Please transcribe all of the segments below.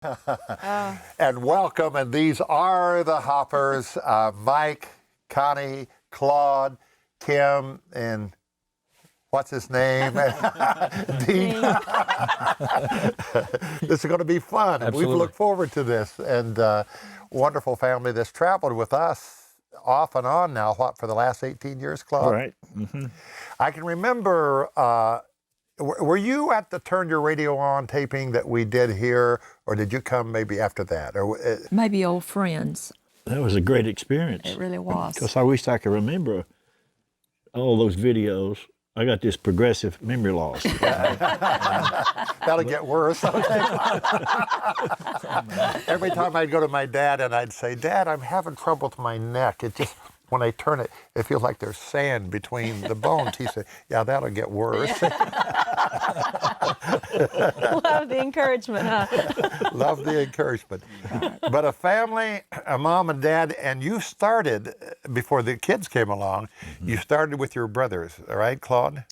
And welcome, and these are the Hoppers, Mike, Connie, Claude, Kim, and what's his name? Dean. This is going to be fun. Absolutely. We've looked forward to this, and wonderful family that's traveled with us off and on now, for the last 18 years, Claude? Right. Mm-hmm. I can remember, were you at the Turn Your Radio On taping that we did here, or did you come maybe after that? Or Maybe old friends. That was a great experience. It really was. Because I wish I could remember all those videos. I got this progressive memory loss. That'll get worse. Every time I'd go to my dad and I'd say, "Dad, I'm having trouble with my neck. It just, when I turn it, it feels like there's sand between the bones." He said, "Yeah, that'll get worse." Love the encouragement, huh? Love the encouragement. But a family, a mom and dad, and you started, before the kids came along, you started with your brothers, all right, Claude?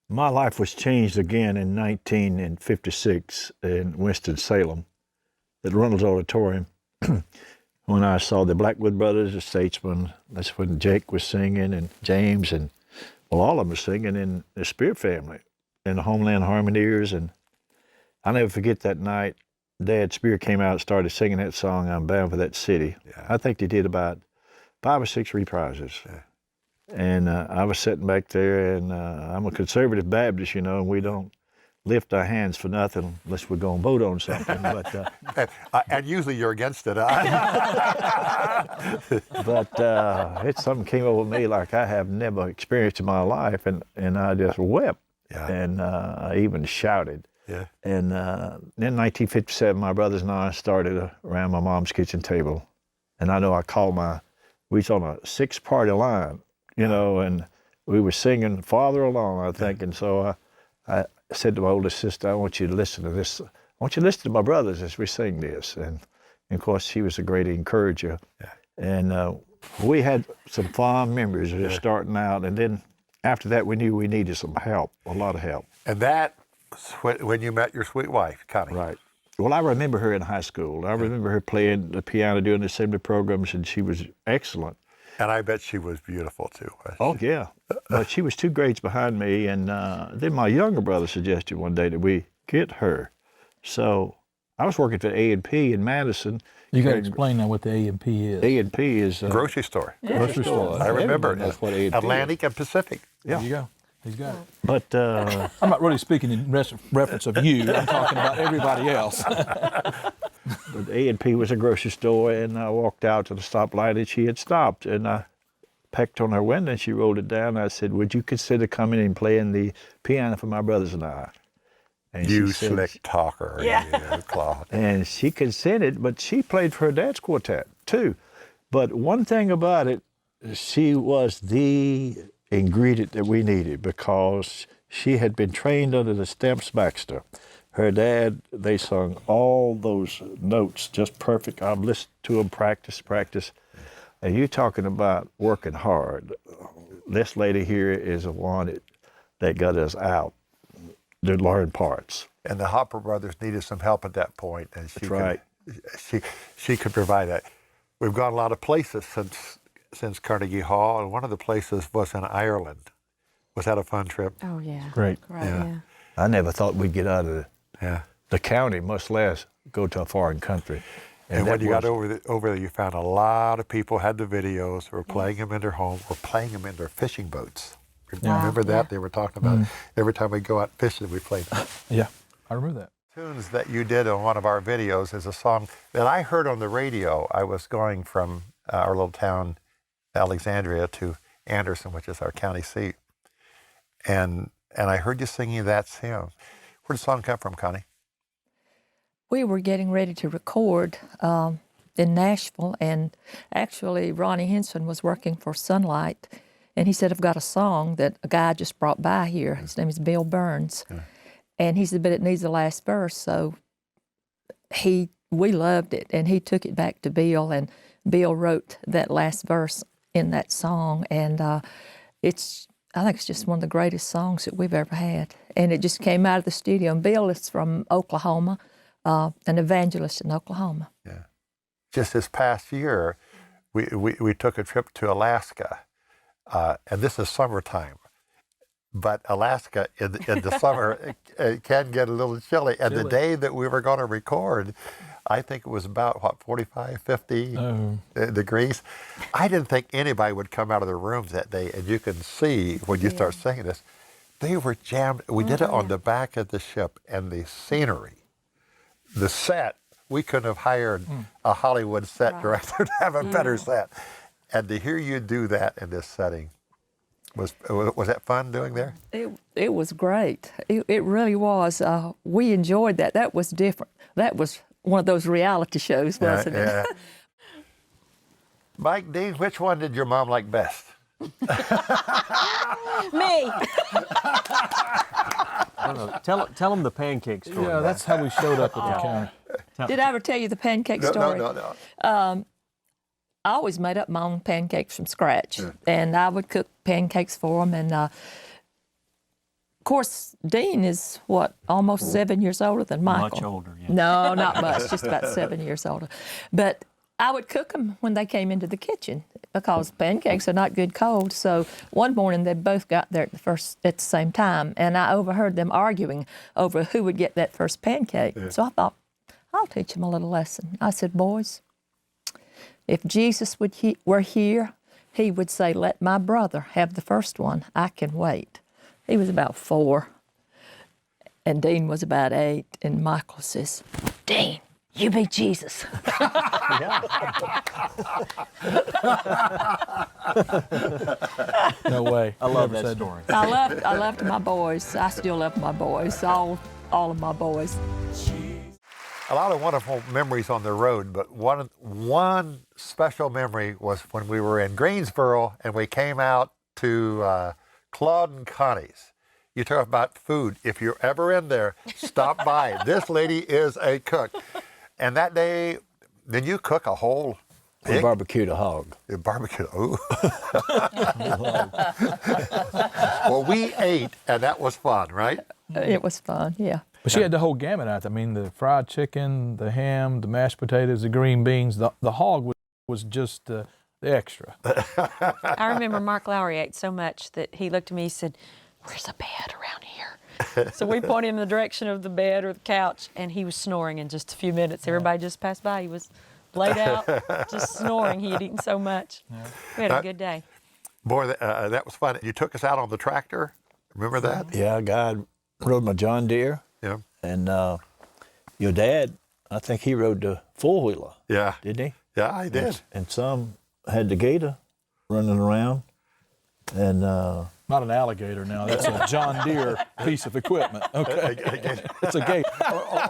My life was changed again in 1956 in Winston-Salem at Reynolds Auditorium when I saw the Blackwood Brothers, the Statesmen. That's when Jake was singing, and James, and well, all of them were singing in the Spirit family and the Homeland Harmoniers. And I'll never forget that night. Dad Spear came out and started singing that song, "I'm Bound for That City." Yeah. I think they did about 5 or 6 reprises. Yeah. And I was sitting back there, and I'm a conservative Baptist, and we don't lift our hands for nothing unless we're going to vote on something. But and usually you're against it. Something came over me like I have never experienced in my life, and I just wept. Yeah. And I even shouted. Yeah. And in 1957, my brothers and I started around my mom's kitchen table. And I know we was on a 6-party line, and we were singing farther along, I think. And so I said to my oldest sister, "I want you to listen to this. I want you to listen to my brothers as we sing this." And of course, she was a great encourager. Yeah. And we had some fond memories of just starting out. And then after that, we knew we needed some help, a lot of help. And that was when you met your sweet wife, Connie. Right. Well, I remember her in high school. I remember her playing the piano, doing the assembly programs, and she was excellent. And I bet she was beautiful, too. Oh, yeah. But she was 2 grades behind me, and then my younger brother suggested one day that we get her. So I was working for A&P in Madison. You got to explain now what the A&P is. A&P is Grocery store. Grocery store. I remember. Everybody knows what A&P Atlantic and Pacific. Yeah. There you go. He's got it. But I'm not really speaking in reference of you. I'm talking about everybody else. But A&P was a grocery store, and I walked out to the stoplight, and she had stopped. And I pecked on her window, and she rolled it down. I said, "Would you consider coming and playing the piano for my brothers and I?" And You she said, slick talker, Yeah. you, Claude. and she consented, but she played for her dad's quartet, too. But one thing about it, she was the ingredient that we needed because she had been trained under the Stamps Baxter. Her dad, they sung all those notes just perfect. I've listened to them practice. And you're talking about working hard. This lady here is the one that got us out to learn parts. And the Hopper brothers needed some help at that point, and That's right. She could provide that. We've gone a lot of places since Carnegie Hall, and one of the places was in Ireland. Was that a fun trip? Oh, yeah. Great. Yeah. I never thought we'd get out of Yeah. the county, much less go to a foreign country. And when that you got was- over there, you found a lot of people had the videos, were playing them in their home, were playing them in their fishing boats. Remember that? Yeah. They were talking about every time we go out fishing, we played them. Yeah, I remember that. Tunes that you did on one of our videos is a song that I heard on the radio. I was going from our little town, Alexandria, to Anderson, which is our county seat. And I heard you singing That's Him. Where did the song come from, Connie? We were getting ready to record in Nashville, and actually Ronnie Henson was working for Sunlight, and he said, "I've got a song that a guy just brought by here. His name is Bill Burns." And he said, "But it needs the last verse." So we loved it, and he took it back to Bill, and Bill wrote that last verse in that song. And I think it's just one of the greatest songs that we've ever had. And it just came out of the studio. And Bill is from Oklahoma, an evangelist in Oklahoma. Yeah. Just this past year, we took a trip to Alaska, and this is summertime. But Alaska in the summer it can get a little chilly. And the day that we were going to record, I think it was about, 45, 50 degrees. I didn't think anybody would come out of their rooms that day. And you can see when you start singing this, they were jammed. We did it on the back of the ship, and the scenery, the set, we couldn't have hired a Hollywood set director to have a better set. And to hear you do that in this setting, was that fun doing there? It was great. It really was. We enjoyed that. That was different. That was one of those reality shows, wasn't it? Yeah. Mike, Dean, which one did your mom like best? Me. I don't know. Tell them the pancake story. Yeah, that's how we showed up at the counter. Did I ever tell you the pancake story? No. I always made up my own pancakes from scratch, and I would cook pancakes for them. And of course, Dean is almost 7 years older than Michael. Much older, yeah. No, not much, just about 7 years older. But I would cook them when they came into the kitchen because pancakes are not good cold. So one morning they both got there at the same time, and I overheard them arguing over who would get that first pancake. Yeah. So I thought, I'll teach them a little lesson. I said, boys, if Jesus were here, he would say, let my brother have the first one. I can wait. He was about 4, and Dean was about 8, and Michael says, Dean, you be Jesus. No way. I love that story. I loved my boys. I still love my boys, all of my boys. A lot of wonderful memories on the road, but one special memory was when we were in Greensboro and we came out to Claude and Connie's. You talk about food. If you're ever in there, stop by. This lady is a cook. And that day, did you cook a whole pig? We barbecued a hog. You barbecued, ooh. Well, we ate, and that was fun, right? It was fun, yeah. But she had the whole gamut out there. I mean, the fried chicken, the ham, the mashed potatoes, the green beans. The hog was just the extra. I remember Mark Lowry ate so much that he looked at me and said, where's a bed around here? So we pointed in the direction of the bed or the couch, and he was snoring in just a few minutes. Everybody just passed by. He was laid out, just snoring. He had eaten so much. Yeah. We had a good day. Boy, that was fun. You took us out on the tractor. Remember that? Yeah, God rode my John Deere. Yeah. And your dad, I think he rode the four-wheeler. Yeah. Didn't he? Yeah, I did. And some had the Gaither running around. And Not an alligator now. That's a John Deere piece of equipment. Okay. It's a Gaither.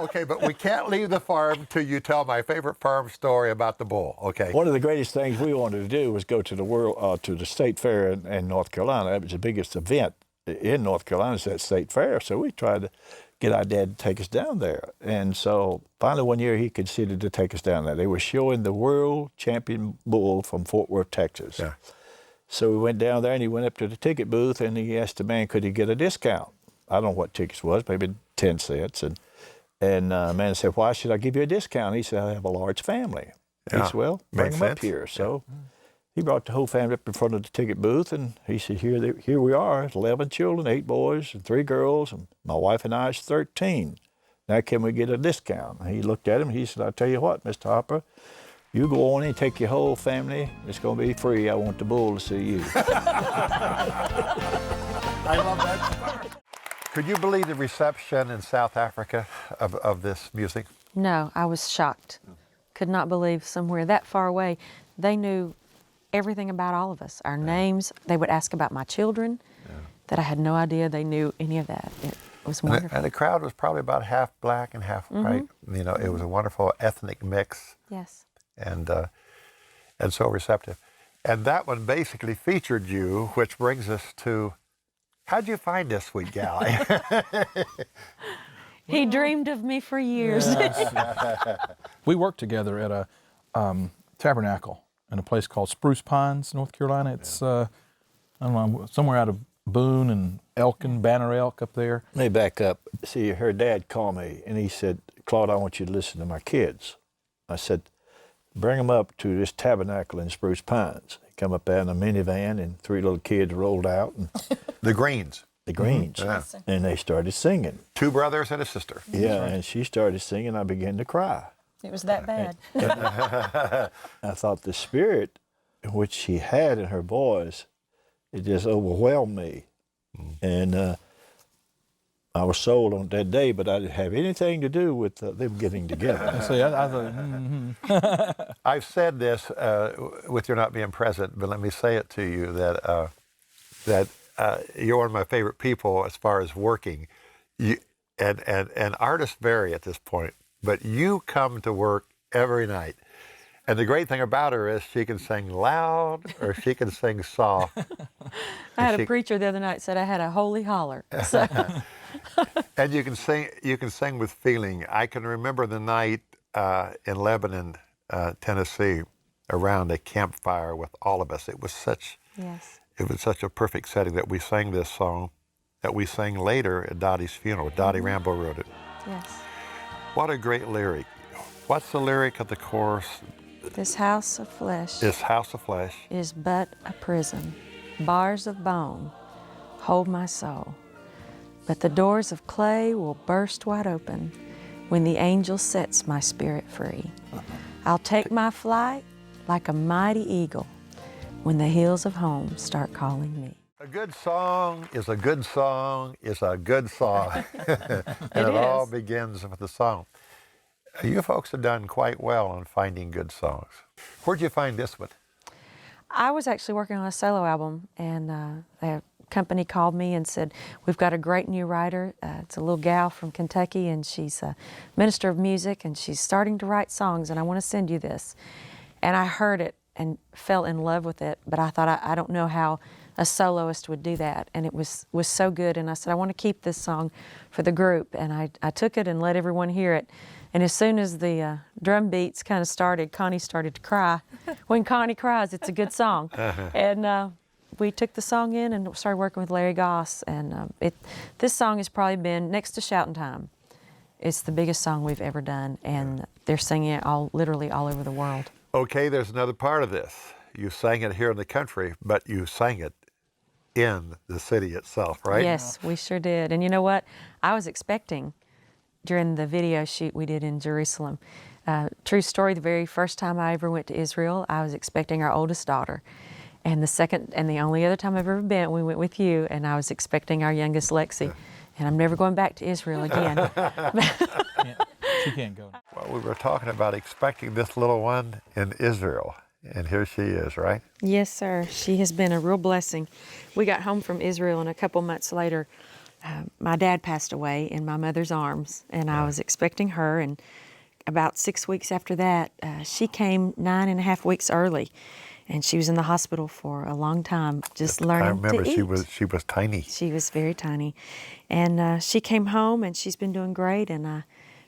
Okay, but we can't leave the farm till you tell my favorite farm story about the bull. Okay. one of the greatest things we wanted to do was go to the state fair in North Carolina. That was the biggest event in North Carolina, is that state fair. So we tried to get our dad to take us down there. And so finally one year he considered to take us down there. They were showing the world champion bull from Fort Worth, Texas. Yeah. So we went down there and he went up to the ticket booth and he asked the man, could he get a discount? I don't know what tickets was, maybe 10 cents. And the man said, why should I give you a discount? He said, I have a large family. Yeah. He said, well, bring them up here. So he brought the whole family up in front of the ticket booth, and he said, here we are, 11 children, 8 boys and 3 girls, and my wife and I is 13. Now can we get a discount? And he looked at him, he said, I'll tell you what, Mr. Hopper, you go on and take your whole family, it's going to be free. I want the bull to see you. I love that. Could you believe the reception in South Africa of this music? No, I was shocked. Could not believe somewhere that far away, they knew everything about all of us, our names. They would ask about my children, that I had no idea they knew any of that. It was wonderful. And the crowd was probably about half black and half white. You know, it was a wonderful ethnic mix. Yes. And so receptive. And that one basically featured you, which brings us to, how'd you find this sweet gal? He dreamed of me for years. We worked together at a tabernacle in a place called Spruce Pines, North Carolina. It's, I don't know, somewhere out of Boone and Elkin, Banner Elk up there. Let me back up. See, her dad called me and he said, Claude, I want you to listen to my kids. I said, bring them up to this tabernacle in Spruce Pines. They come up there in a minivan and 3 little kids rolled out. And The Greens. the Greens. Yeah. And they started singing. 2 brothers and a sister. Yeah, and she started singing. I began to cry. It was that bad. I thought the spirit which she had in her voice, it just overwhelmed me. And I was sold on that day, but I didn't have anything to do with them getting together. See, I thought, I've said this with your not being present, but let me say it to you that you're one of my favorite people as far as working. And artists vary at this point, but you come to work every night. And the great thing about her is she can sing loud or she can sing soft. I had a preacher the other night said I had a holy holler. So. And you can sing with feeling. I can remember the night in Lebanon, Tennessee, around a campfire with all of us. It was such a perfect setting that we sang this song that we sang later at Dottie's funeral. Dottie Rambo wrote it. Yes. What a great lyric. What's the lyric of the chorus? This house of flesh This house of flesh is but a prison. Bars of bone hold my soul. But the doors of clay will burst wide open when the angel sets my spirit free. I'll take my flight like a mighty eagle when the hills of home start calling me. A good song is a good song is a good song. And it all begins with the song. You folks have done quite well on finding good songs. Where'd you find this one? I was actually working on a solo album, and a company called me and said, we've got a great new writer. It's a little gal from Kentucky, and she's a minister of music, and she's starting to write songs, and I want to send you this. And I heard it and fell in love with it, but I thought, I don't know how a soloist would do that. And it was so good, and I said, I want to keep this song for the group. And I took it and let everyone hear it. And as soon as the drum beats kind of started, Connie started to cry. When Connie cries, it's a good song. And we took the song in and started working with Larry Goss. And this song has probably been, next to Shoutin' Time, it's the biggest song we've ever done. And they're singing it literally all over the world. Okay, there's another part of this. You sang it here in the country, but you sang it in the city itself, right? Yes, we sure did. And you know what? I was expecting, during the video shoot we did in Jerusalem. True story, the very first time I ever went to Israel, I was expecting our oldest daughter. And the second and the only other time I've ever been, we went with you, and I was expecting our youngest Lexi. And I'm never going back to Israel again. she can't go. Well, we were talking about expecting this little one in Israel, and here she is, right? Yes, sir. She has been a real blessing. We got home from Israel, and a couple months later, my dad passed away in my mother's arms, and I was expecting her. And about 6 weeks after that, she came 9.5 weeks early, and she was in the hospital for a long time, just learning to eat. I remember she was tiny. She was very tiny, and she came home, and she's been doing great. And I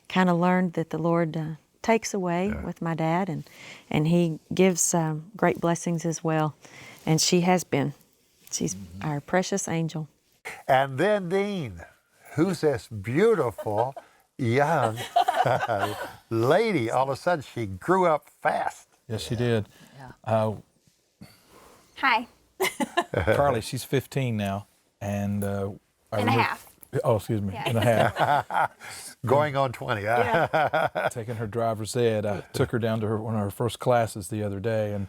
kind of learned that the Lord takes away with my dad, and He gives great blessings as well. And she has been. She's our precious angel. And then Dean, who's this beautiful young lady. All of a sudden, she grew up fast. Yes, she did. Hi. Carly, she's 15 now, and And a half. Oh, excuse me, Yeah. and a half. Going on 20. Taking her driver's ed. I took her down to one of her first classes the other day, and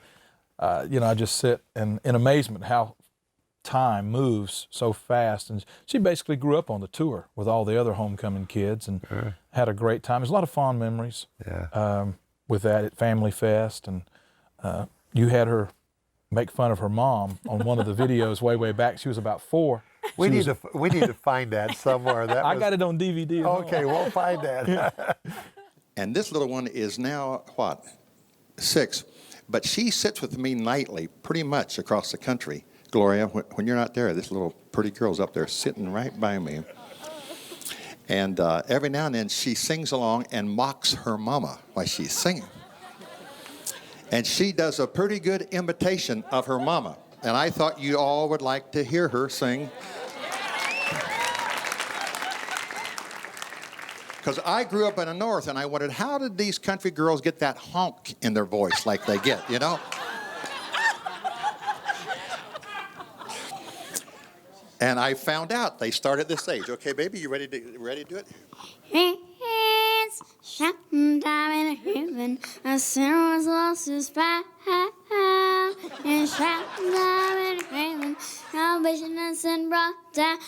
I just sit in amazement how time moves so fast. And she basically grew up on the tour with all the other homecoming kids, and had a great time. There's a lot of fond memories with that at Family Fest, and you had her make fun of her mom on one of the videos way back. She was about 4. We need to find that somewhere. That I got it on DVD. Okay, we'll find that. And this little one is now, 6. But she sits with me nightly, pretty much across the country. Gloria, when you're not there, this little pretty girl's up there sitting right by me. And every now and then she sings along and mocks her mama while she's singing. And she does a pretty good imitation of her mama. And I thought you all would like to hear her sing. Because I grew up in the North, and I wondered, how did these country girls get that honk in their voice like they get, you know? And I found out they start at this age. Okay, baby, you ready to do it? It's shouting time in heaven. A sinner was lost his path. And shouting time in heaven. Salvation has been brought down.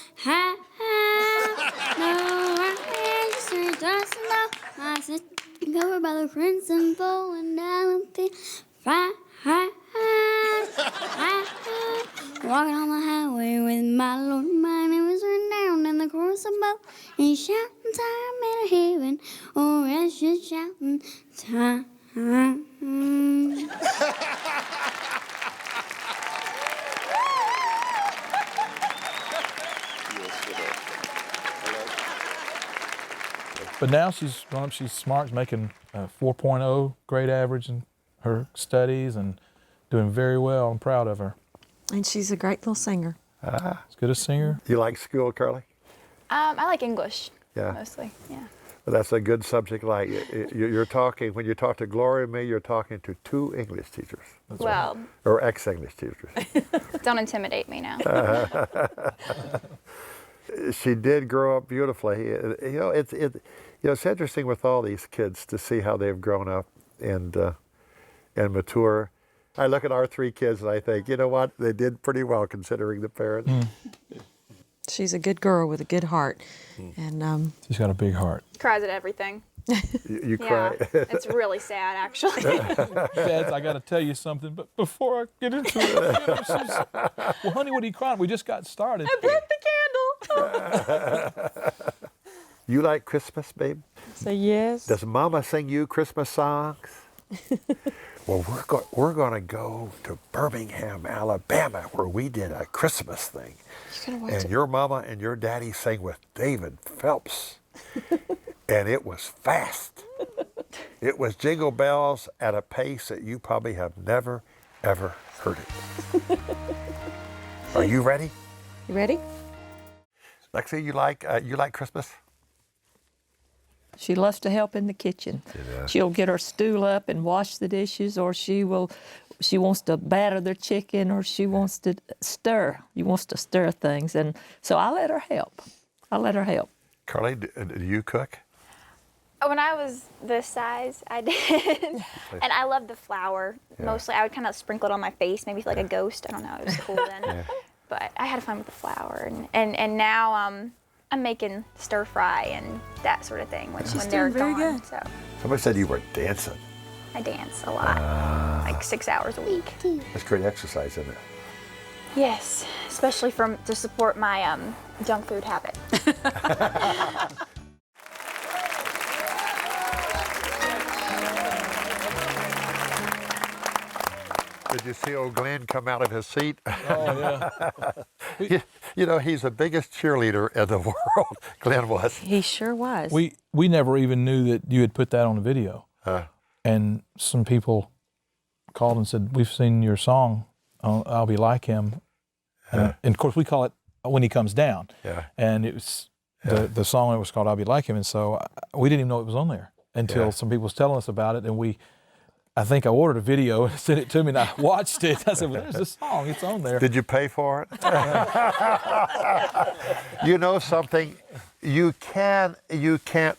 No righteous just enough. My sister covered by the crimson pole and down the fire. Walking on the highway with my Lord, my name is written down in the chorus above. And shouting time in heaven, oh, it's just shouting time. But now she's grown up, she's smart, making a 4.0 grade average in her studies and doing very well. I'm proud of her. And she's a great little singer. As good a singer. You like school, Carly? I like English Yeah. mostly. Yeah. Well, that's a good subject. Like you're talking, when you talk to Gloria and me, you're talking to two English teachers. Well, Or ex-English teachers. don't intimidate me now. She did grow up beautifully. You know, it's interesting with all these kids to see how they've grown up and mature. I look at our three kids and I think, you know what, they did pretty well considering the parents. She's a good girl with a good heart. And She's got a big heart. Cries at everything. You Yeah. cry. It's really sad, actually. Dads, I got to tell you something, but before I get into it, well, honey, what are you crying? We just got started. I broke the candle. You like Christmas, babe? so, yes. Does Mama sing you Christmas songs? Well, we're going to go to Birmingham, Alabama, where we did a Christmas thing. And your mama and your daddy sang with David Phelps. And it was fast. It was Jingle Bells at a pace that you probably have never, ever heard it. Are you ready? You ready? Lexi, you like Christmas? She loves to help in the kitchen. Yeah. She'll get her stool up and wash the dishes, or she wants to batter the chicken, or she wants to stir. She wants to stir things, and so I let her help. Carly, do you cook? When I was this size, I did. And I loved the flour. Yeah. Mostly, I would kind of sprinkle it on my face, maybe like a ghost. I don't know. It was cool then. Yeah. But I had fun with the flour. And now I'm making stir fry and that sort of thing when they're doing very gone. good. So Somebody said you were dancing. I dance a lot, like 6 hours a week. That's great exercise, isn't it? Yes, especially to support my junk food habit. Did you see old Glenn come out of his seat? Oh, yeah. You know, he's the biggest cheerleader in the world, Glenn was. He sure was. We never even knew that you had put that on the video. And some people called and said, we've seen your song, I'll Be Like Him. And of course, we call it When He Comes Down. Yeah. And it was the song was called I'll Be Like Him. And so we didn't even know it was on there until some people was telling us about it. And I think I ordered a video and sent it to me, and I watched it. I said, well, there's the song. It's on there. Did you pay for it? You know something? You can't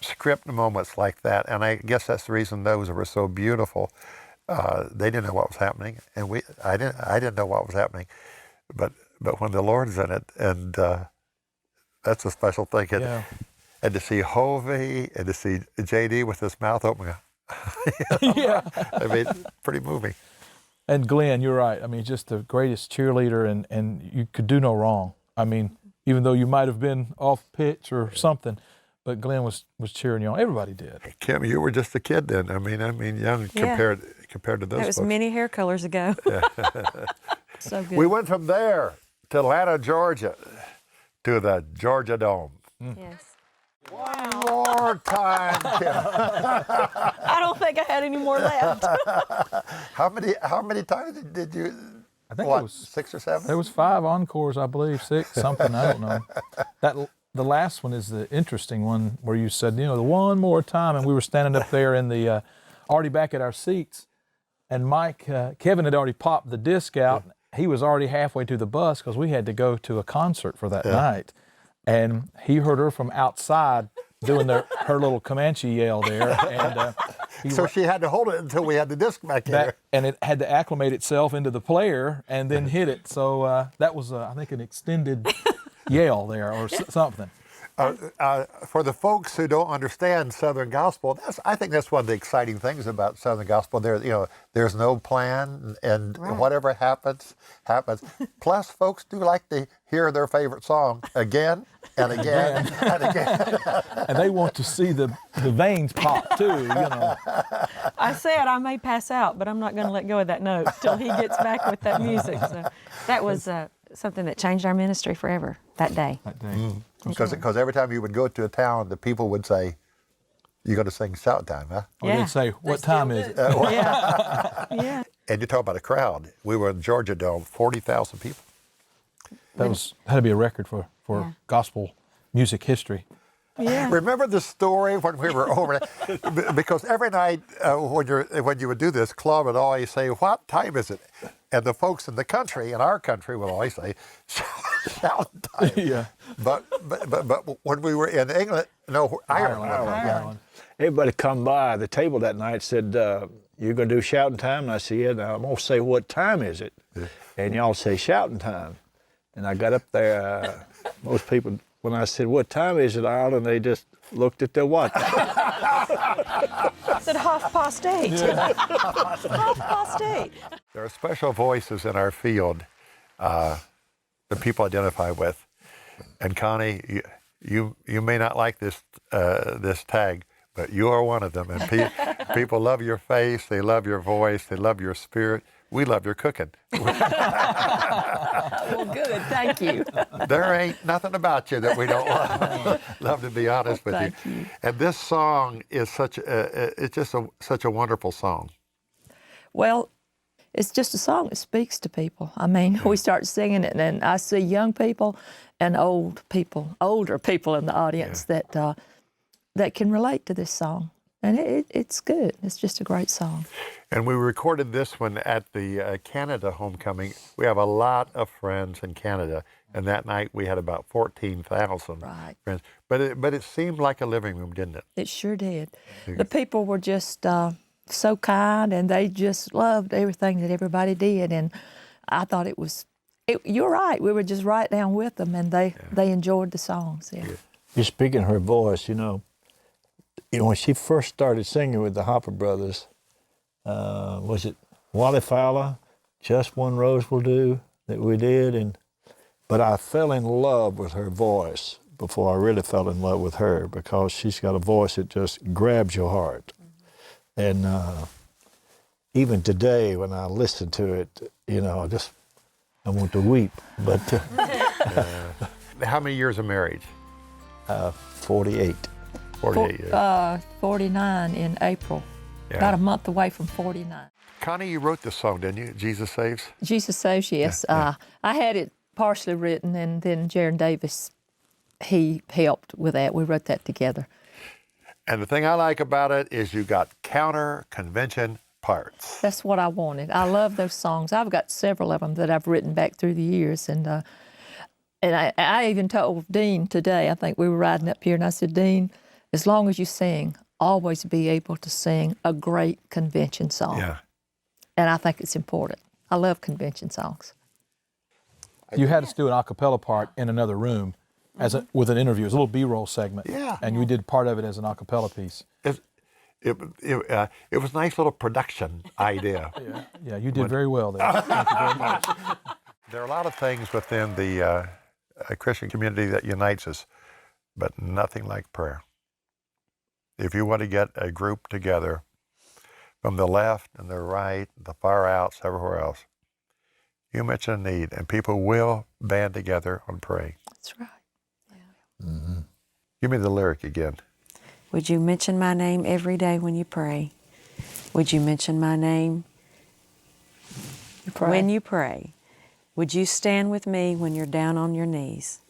script moments like that, and I guess that's the reason those were so beautiful. They didn't know what was happening, and I didn't know what was happening, but when the Lord's in it, and that's a special thing. And to see Hovey and to see JD with his mouth open. Yeah. I mean, pretty moving. And Glenn, you're right. I mean, just the greatest cheerleader, and you could do no wrong. I mean, even though you might have been off pitch or something, but Glenn was cheering you on. Everybody did. Kim, you were just a kid then. I mean, young compared to those That was folks. many hair colors ago. So good. We went from there to Atlanta, Georgia, to the Georgia Dome. Yes. One more time, Kim. I don't think I had any more left. How many times did you I think what, it was 6 or 7? There was 5 encores, I believe, 6, something, I don't know. The last one is the interesting one where you said, the one more time, and we were standing up there in the, already back at our seats, and Kevin had already popped the disc out. He was already halfway to the bus because we had to go to a concert for that night. And he heard her from outside doing her little Comanche yell there. And So she had to hold it until we had the disc back in there. and it had to acclimate itself into the player and then hit it. So that was, I think, an extended yell there or something. For the folks who don't understand Southern gospel, I think that's one of the exciting things about Southern gospel. There's no plan, and whatever happens, happens. Plus, folks do like to hear their favorite song again and again and again. And they want to see the veins pop too, I said I may pass out, but I'm not going to let go of that note till he gets back with that music. So that was something that changed our ministry forever that day. Because every time you would go to a town, the people would say, "You're going to sing shout time, huh?" Or they'd say, "What time is it?" Yeah. And you talk about a crowd. We were in Georgia Dome, 40,000 people. That had to be a record for gospel music history. Yeah. Remember the story when we were over there? Because every night when you would do this, Claude would always say, "What time is it?" And the folks in our country, would always say, "Shout time." Yeah. But when we were in England, Ireland. Everybody come by the table that night said, "You're going to do shouting time?" And I said, "Yeah, now I'm going to say, what time is it?" And y'all say shouting time. And I got up there, most people, when I said, "What time is it, Ireland?" they just looked at their watch. I said 8:30. Yeah. 8:30. There are special voices in our field that people identify with. And Connie, you may not like this tag, but you are one of them. And people love your face, they love your voice, they love your spirit. We love your cooking. Well, good. Thank you. There ain't nothing about you that we don't love. Love to be honest with Thank you. And this song is such a wonderful song. Well, it's just a song that speaks to people. I mean, we start singing it, and then I see young people and older people in the audience that can relate to this song. And it's good. It's just a great song. And we recorded this one at the Canada homecoming. We have a lot of friends in Canada, and that night we had about 14,000 friends. But it seemed like a living room, didn't it? It sure did. The people were just so kind, and they just loved everything that everybody did. And I thought you're right. We were just right down with them, and they enjoyed the songs. Yeah. You're speaking her voice, when she first started singing with the Hopper Brothers, was it Wally Fowler, Just One Rose Will Do, that we did? But I fell in love with her voice before I really fell in love with her, because she's got a voice that just grabs your heart. And even today, when I listen to it, I want to weep. But How many years of marriage? 48. 48 years. 49 in April. Yeah. About a month away from 49. Connie, you wrote this song, didn't you? Jesus Saves? Jesus Saves, yes. Yeah. I had it partially written, and then Jaron Davis, he helped with that. We wrote that together. And the thing I like about it is you got counter convention parts. That's what I wanted. I love those songs. I've got several of them that I've written back through the years. And I even told Dean today, I think we were riding up here, and I said, "Dean, as long as you sing, always be able to sing a great convention song." Yeah. And I think it's important. I love convention songs. You had us do an a cappella part in another room with an interview. It was a little B-roll segment. Yeah. And we did part of it as an a cappella piece. It was a nice little production idea. Yeah, you did very well there. Thank you very much. There are a lot of things within the Christian community that unites us, but nothing like prayer. If you want to get a group together from the left and the right, the far outs, everywhere else, you mention a need, and people will band together on praying. That's right. Mm-hmm. Give me the lyric again. Would you mention my name every day when you pray? Would you mention my name when you pray? Would you stand with me when you're down on your knees?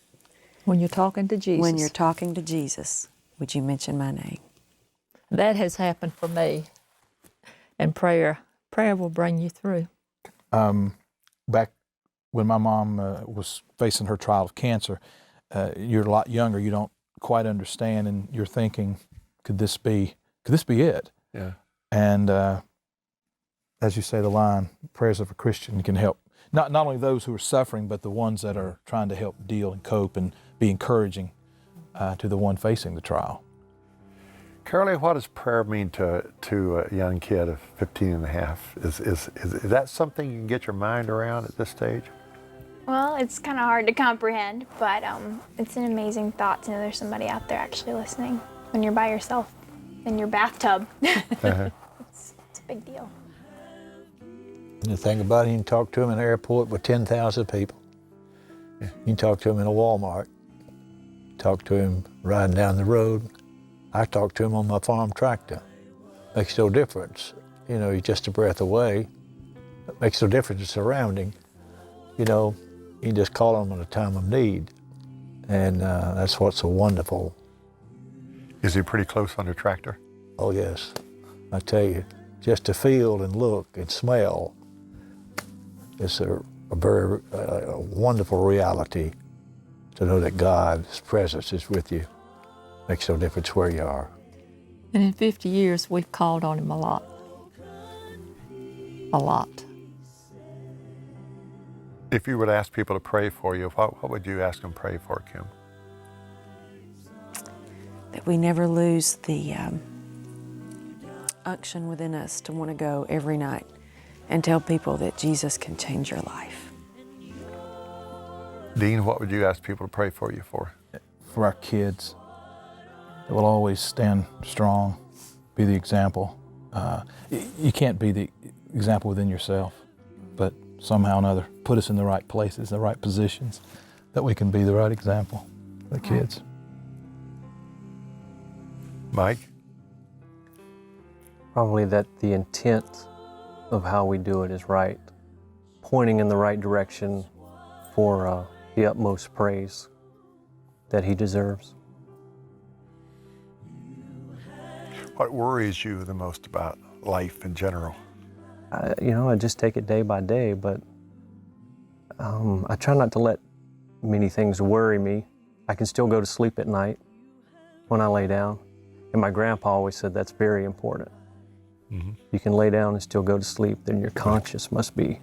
When you're talking to Jesus. When you're talking to Jesus, would you mention my name? That has happened for me. And prayer will bring you through. Back when my mom was facing her trial of cancer, you're a lot younger. You don't quite understand, and you're thinking, could this be it? Yeah. And as you say, the line, prayers of a Christian can help not only those who are suffering, but the ones that are trying to help deal and cope and be encouraging to the one facing the trial. Carolee, what does prayer mean to a young kid of 15 and a half? Is that something you can get your mind around at this stage? Well, it's kind of hard to comprehend, but it's an amazing thought to know there's somebody out there actually listening when you're by yourself in your bathtub. It's a big deal. And the thing about it, you can talk to them in an airport with 10,000 people. You can talk to them in a Walmart. Talk to him riding down the road. I talk to him on my farm tractor. Makes no difference. You know, you're just a breath away. It makes no difference in surrounding. You know, you can just call him in a time of need. And that's what's so wonderful. Is he pretty close on your tractor? Oh yes, I tell you, just to feel and look and smell is a very wonderful reality to know that God's presence is with you. Makes no difference where you are. And in 50 years, we've called on him a lot. A lot. If you would ask people to pray for you, what would you ask them to pray for, Kim? That we never lose the unction within us to want to go every night and tell people that Jesus can change your life. Dean, what would you ask people to pray for you for? For our kids, that will always stand strong, be the example. You can't be the example within yourself, but somehow or another, put us in the right places, the right positions, that we can be the right example for the kids. Mike? Probably that the intent of how we do it is right, pointing in the right direction for the utmost praise that he deserves. What worries you the most about life in general? I just take it day by day, but I try not to let many things worry me. I can still go to sleep at night when I lay down. And my grandpa always said that's very important. Mm-hmm. You can lay down and still go to sleep, then your conscience must be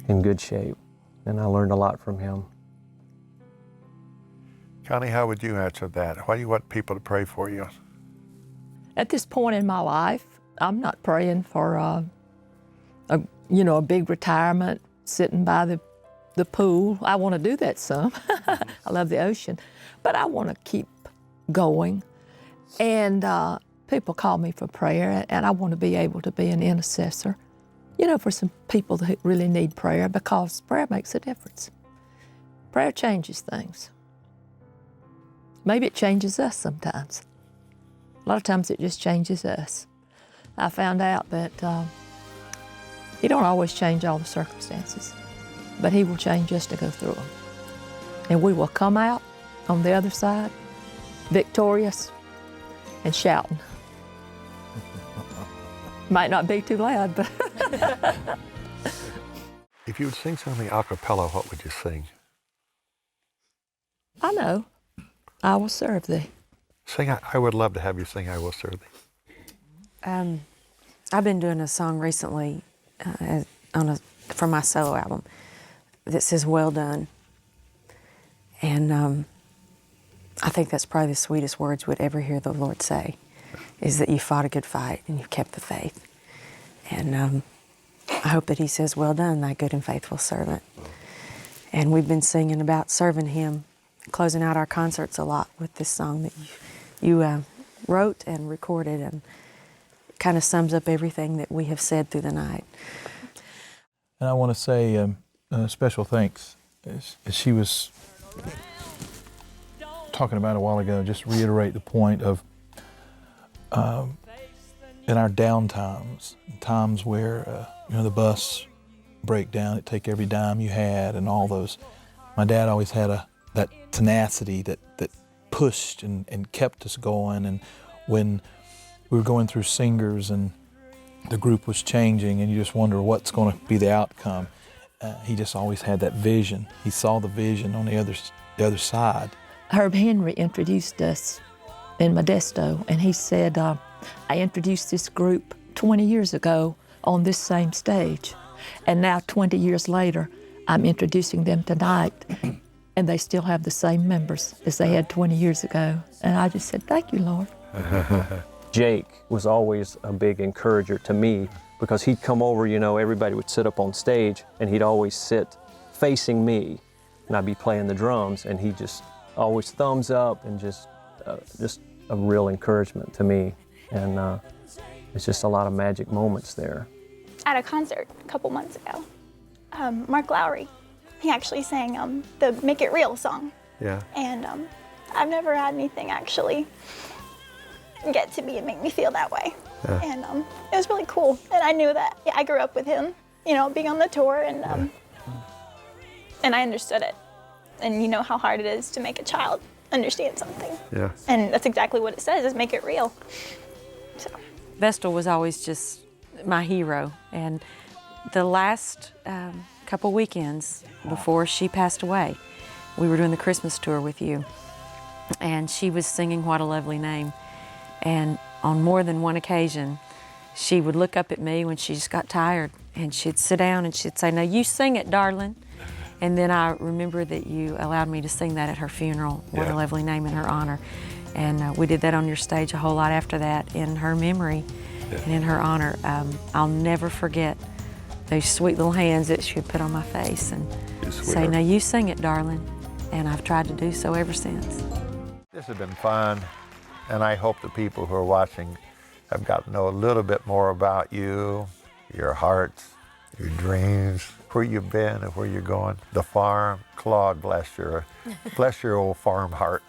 in good shape. And I learned a lot from him. Connie, how would you answer that? Why do you want people to pray for you? At this point in my life, I'm not praying for a big retirement, sitting by the pool. I want to do that some. I love the ocean. But I want to keep going. And people call me for prayer, and I want to be able to be an intercessor, for some people that really need prayer, because prayer makes a difference. Prayer changes things. Maybe it changes us sometimes. A lot of times it just changes us. I found out that he don't always change all the circumstances, but he will change us to go through them. And we will come out on the other side victorious and shouting. Might not be too loud, but. If you would sing something a cappella, what would you sing? I know. I will serve thee. Sing, I would love to have you sing I Will Serve Thee. I've been doing a song recently for my solo album that says, "Well done." And I think that's probably the sweetest words we'd ever hear the Lord say, is that you fought a good fight and you kept the faith. And I hope that he says, "Well done, thy good and faithful servant." And we've been singing about serving him, closing out our concerts a lot with this song that you wrote and recorded, and it kind of sums up everything that we have said through the night. And I want to say special thanks. As she was talking about a while ago, just reiterate the point of in our down times, times where the bus break down, it'd take every dime you had and all those. My dad always had that tenacity that pushed and kept us going. And when we were going through singers and the group was changing and you just wonder what's going to be the outcome, he just always had that vision. He saw the vision on the other side. Herb Henry introduced us in Modesto, and he said, I introduced this group 20 years ago on this same stage, and now 20 years later, I'm introducing them tonight, and they still have the same members as they had 20 years ago. And I just said, thank you, Lord. Jake was always a big encourager to me because he'd come over, you know, everybody would sit up on stage and he'd always sit facing me and I'd be playing the drums and he just always thumbs up and just a real encouragement to me. And it's just a lot of magic moments there. At a concert a couple months ago, Mark Lowry, he actually sang the Make It Real song. Yeah. And I've never had anything actually get to me and make me feel that way. Yeah. And it was really cool. And I knew that I grew up with him, you know, being on the tour, and I understood it. And you know how hard it is to make a child understand something. Yeah. And that's exactly what it says, is make it real. So. Vestal was always just my hero. And the last couple weekends before she passed away, we were doing the Christmas tour with you. And she was singing What a Lovely Name. And on more than one occasion, she would look up at me when she just got tired, and she'd sit down and she'd say, now you sing it, darling. And then I remember that you allowed me to sing that at her funeral, What a Lovely Name, in her honor. And we did that on your stage a whole lot after that in her memory and in her honor. I'll never forget those sweet little hands that she would put on my face and say, now you sing it, darling. And I've tried to do so ever since. This has been fun, and I hope the people who are watching have gotten to know a little bit more about you, your hearts, your dreams, where you've been and where you're going. The farm. Claude, bless your old farm heart.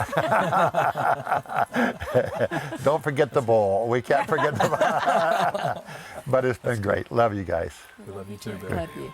Don't forget the bull. We can't forget the bull. But it's been great. Love you guys. We love you too, baby. Love you.